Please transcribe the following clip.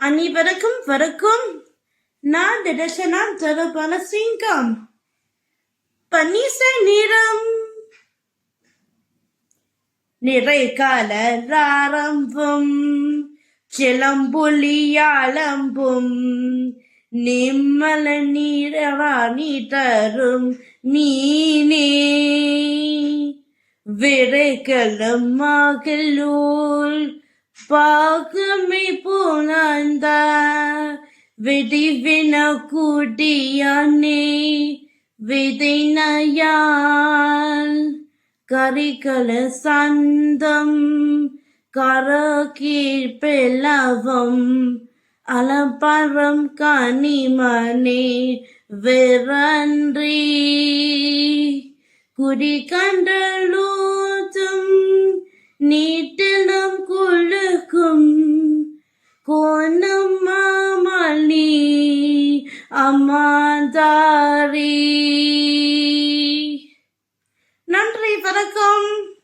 அனைவருக்கும் வணக்கம். நான் திடசனா ஜலபல சிங்கம். பன்னிசை நிறம் நிறைகால ஆரம்பம் சிலம்பொலியாலம்பும் நிம்மல நீராணி தரும் மீனே விரைகளும் மகளூர் பாகமை புனந்த விடிவின கூடியானே விதைநயால் கரிகள சந்தம் கரகீழ் பிளவம் அலப்பரம் கனிமனே விரன்றி குடி கண்டலூத்தும் நீட்டிலும் குழுக்கும் கோணம் மாமலி அம்மாதாரி. நன்றி, வணக்கம்.